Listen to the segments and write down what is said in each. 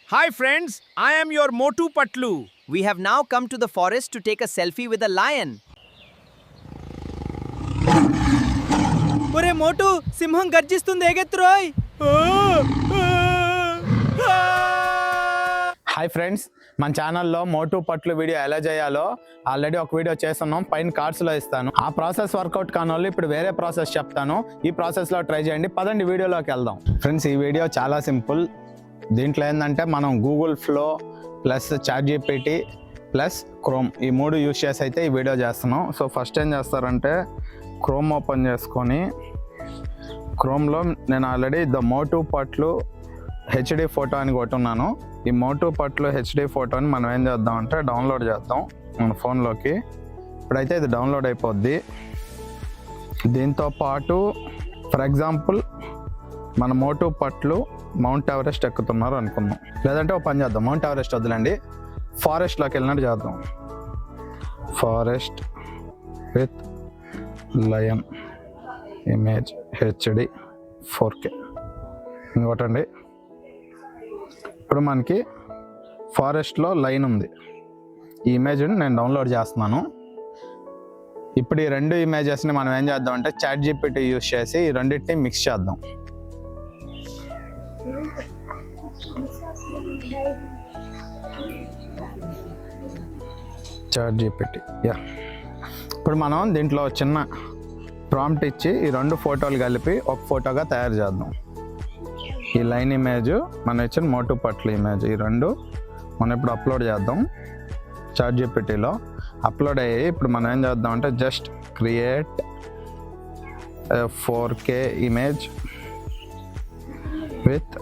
Hi friends, I am your Motu Patlu. We have now come to the forest to take a selfie with a lion. ఒరే మోటు సింహం గర్జిస్తుంది ఎగెత్తురోయ్. Hi friends, మన ఛానల్లో మోటు పట్లు video ఎలా చేయాలో already ఒక video చేస్తున్నాం, పైన కార్డ్స్లో ఇస్తాను. ఆ ప్రాసెస్ వర్కౌట్ కానోళ్ళు ఇప్పుడు వేరే ప్రాసెస్ చెప్తాను, ఈ ప్రాసెస్లో ట్రై చేయండి. పదండి వీడియోలోకి వెళ్దాం. ఫ్రెండ్స్, ఈ వీడియో చాలా సింపుల్. దీంట్లో ఏంటంటే మనం Google flow plus ChatGPT plus chrome ఈ మూడు యూజ్ చేసి అయితే ఈ వీడియో చేస్తున్నాం. సో ఫస్ట్ ఏం చేస్తారంటే క్రోమ్ ఓపెన్ చేసుకొని క్రోమ్లో నేను already the Motu Patlu HD photo అని కొట్టున్నాను. ఈ మోటు పట్లు హెచ్డి ఫోటోని మనం ఏం చేద్దాం అంటే డౌన్లోడ్ చేద్దాం మన ఫోన్లోకి. ఇప్పుడైతే ఇది డౌన్లోడ్ అయిపోద్ది. దీంతో పాటు ఫర్ ఎగ్జాంపుల్ మన మోటు పట్లు మౌంట్ ఎవరెస్ట్ ఎక్కుతున్నారు అనుకుందాం, లేదంటే ఒక పని చేద్దాం, మౌంట్ ఎవరెస్ట్ వద్దులండి, ఫారెస్ట్లోకి వెళ్ళినట్టు చేద్దాం. Forest with lion image HD 4K ఇంకోటండి. ఇప్పుడు మనకి ఫారెస్ట్లో లైన్ ఉంది, ఈ ఇమేజ్ని నేను డౌన్లోడ్ చేస్తున్నాను. ఇప్పుడు ఈ రెండు ఇమేజెస్ని మనం ఏం చేద్దాం అంటే ChatGPT యూజ్ చేసి ఈ రెండింటిని మిక్స్ చేద్దాం. ChatGPT ఇప్పుడు మనం దీంట్లో చిన్న ప్రాంప్ట్ ఇచ్చి ఈ రెండు ఫోటోలు కలిపి ఒక ఫోటోగా తయారు చేద్దాం. ఈ లైన్ ఇమేజ్ మనం ఇచ్చిన మోటు పట్ల ఇమేజ్, ఈ రెండు మనం ఇప్పుడు అప్లోడ్ చేద్దాం. ChatGPTలో అప్లోడ్ అయ్యి ఇప్పుడు మనం ఏం చేద్దాం అంటే just create 4K image with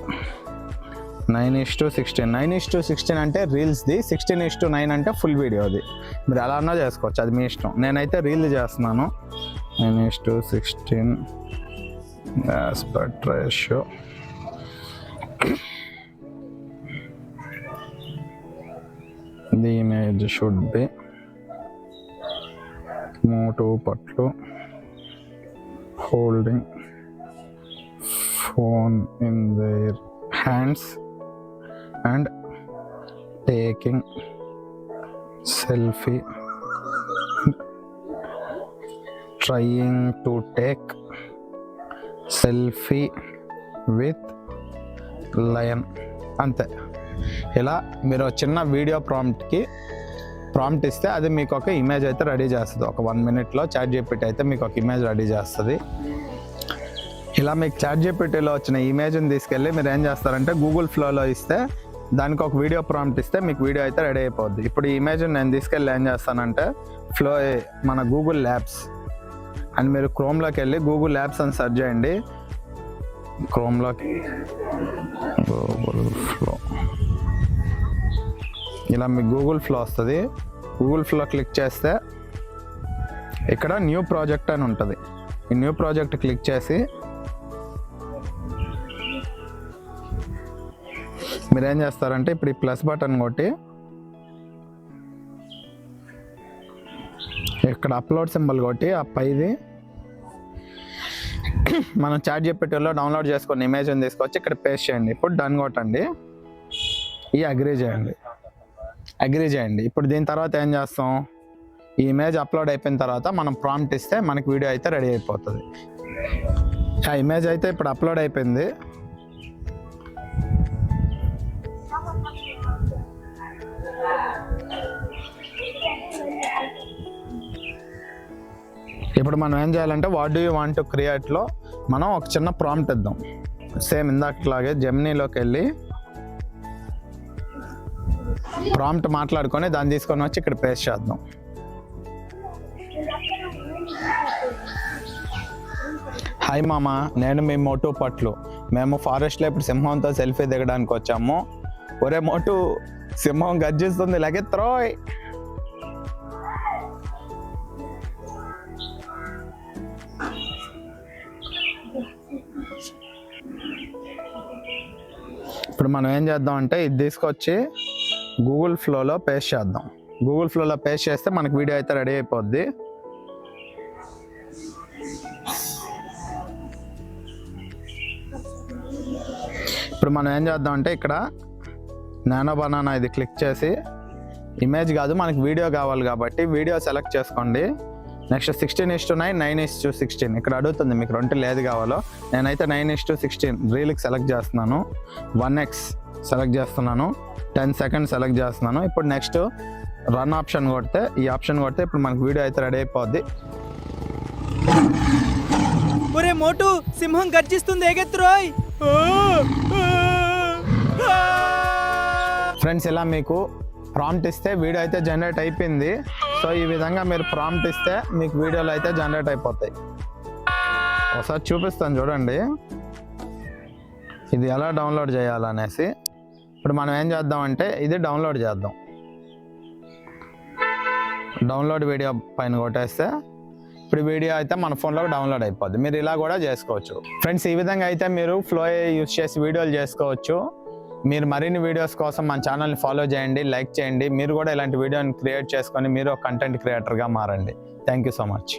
9:16. 9:16 అంటే రీల్స్ది, 16:9 అంటే ఫుల్ వీడియోది. మీరు ఎలా అన్నా చేసుకోవచ్చు, అది మీ ఇష్టం. నేనైతే రీల్ చేస్తున్నాను. 9:16 aspect ratio. The image should be మోటు పట్లు holding phone in their hands and taking selfie, trying to take selfie with lion. అంతే. ఇలా మీరు చిన్న వీడియో ప్రాంప్ట్ ఇస్తే అది మీకు ఒక ఇమేజ్ అయితే రెడీ చేస్తుంది. ఒక 1 minute ChatGPT అయితే మీకు ఒక ఇమేజ్ రెడీ చేస్తుంది. ఇలా మీకు ChatGPTలో వచ్చిన ఇమేజ్ని తీసుకెళ్ళి మీరు ఏం చేస్తారంటే గూగుల్ ఫ్లోలో ఇస్తే దానికి ఒక వీడియో ప్రాంప్ట్ ఇస్తే మీకు వీడియో అయితే రెడీ అయిపోద్ది. ఇప్పుడు ఈ ఇమేజ్ని నేను తీసుకెళ్ళి ఏం చేస్తానంటే ఫ్లో మన గూగుల్ ల్యాబ్స్ అని మీరు క్రోమ్లోకి వెళ్ళి గూగుల్ ల్యాబ్స్ అని సెర్చ్ చేయండి. క్రోమ్లోకి గూగుల్ ఫ్లో, ఇలా మీకు గూగుల్ ఫ్లో వస్తుంది. గూగుల్ ఫ్లో క్లిక్ చేస్తే ఇక్కడ న్యూ ప్రాజెక్ట్ అని ఉంటుంది. ఈ న్యూ ప్రాజెక్ట్ క్లిక్ చేసి మీరు ఏం చేస్తారంటే ఇప్పుడు ఈ ప్లస్ బటన్ కొట్టి ఇక్కడ అప్లోడ్ సింబల్ కొట్టి ఆ పైది మనం ChatGPTలో డౌన్లోడ్ చేసుకున్న ఇమేజ్ని తీసుకొచ్చి ఇక్కడ పేస్ట్ చేయండి. ఇప్పుడు డన్ కొట్టండి, అగ్రీ చేయండి. ఇప్పుడు దీని తర్వాత ఏం చేస్తాం, ఈ ఇమేజ్ అప్లోడ్ అయిపోయిన తర్వాత మనం ప్రాంప్ట్ ఇస్తే మనకి వీడియో అయితే రెడీ అయిపోతుంది. ఆ ఇమేజ్ అయితే ఇప్పుడు అప్లోడ్ అయిపోయింది. ఇప్పుడు మనం ఏం చేయాలంటే what do you want to క్రియేట్లో మనం ఒక చిన్న ప్రాంప్ట్ ఇద్దాం. సేమ్ ఇందాకలాగే జెమినీలోకి వెళ్ళి ప్రాంప్ట్ మాట్లాడుకొని దాన్ని తీసుకొని వచ్చి ఇక్కడ పేస్ట్ చేద్దాం. హాయ్ మామ, నేను మీ మోటు పట్లు. మేము ఫారెస్ట్లో ఇప్పుడు సింహంతో సెల్ఫీ దిగడానికి వచ్చాము. ఒరే మోటు, సింహం గర్జిస్తుంది, లగెత్రోయ్. ఇప్పుడు మనం ఏం చేద్దాం అంటే ఇది తీసుకొచ్చి గూగుల్ ఫ్లోలో పేస్ట్ చేద్దాం. గూగుల్ ఫ్లోలో పేస్ట్ చేస్తే మనకి వీడియో అయితే రెడీ అయిపోద్ది. ఇప్పుడు మనం ఏం చేద్దాం అంటే ఇక్కడ నానో బనానా ఇది క్లిక్ చేసి ఇమేజ్ కాదు మనకి వీడియో కావాలి కాబట్టి వీడియో సెలెక్ట్ చేసుకోండి. నెక్స్ట్ 16:9, 9:16 ఇక్కడ అడుగుతుంది మీకు 2 ఏది కావాలో. నేనైతే 9:16 రీల్కి సెలెక్ట్ చేస్తున్నాను. 1x సెలెక్ట్ చేస్తున్నాను. 10 seconds సెలెక్ట్ చేస్తున్నాను. ఇప్పుడు నెక్స్ట్ రన్ ఆప్షన్ కొడితే ఈ ఆప్షన్ కొడితే ఇప్పుడు మనకి వీడియో అయితే రెడీ అయిపోద్ది. ఒరే మోటు, సింహం గర్జిస్తుంది, ఎగెత్తురోయ్. ఫ్రెండ్స్ ఇలా మీకు ప్రాంప్ట్ ఇస్తే వీడియో అయితే జనరేట్ అయిపోయింది. సో ఈ విధంగా మీరు ప్రాంప్ట్ ఇస్తే మీకు వీడియోలు అయితే జనరేట్ అయిపోతాయి. ఒకసారి చూపిస్తాను చూడండి ఇది ఎలా డౌన్లోడ్ చేయాలనేసి. ఇప్పుడు మనం ఏం చేద్దామంటే ఇది డౌన్లోడ్ చేద్దాం. డౌన్లోడ్ వీడియో పైన కొట్టేస్తే ఇప్పుడు వీడియో అయితే మన ఫోన్లో డౌన్లోడ్ అయిపోద్ది. మీరు ఇలా కూడా చేసుకోవచ్చు ఫ్రెండ్స్. ఈ విధంగా అయితే మీరు ఫ్లో యూస్ చేసి వీడియోలు చేసుకోవచ్చు. మీరు మరిన్ని వీడియోస్ కోసం మన ఛానల్ని ఫాలో చేయండి, లైక్ చేయండి. మీరు కూడా ఇలాంటి వీడియోని క్రియేట్ చేసుకొని మీరు ఒక కంటెంట్ క్రియేటర్గా మారండి. Thank you so much.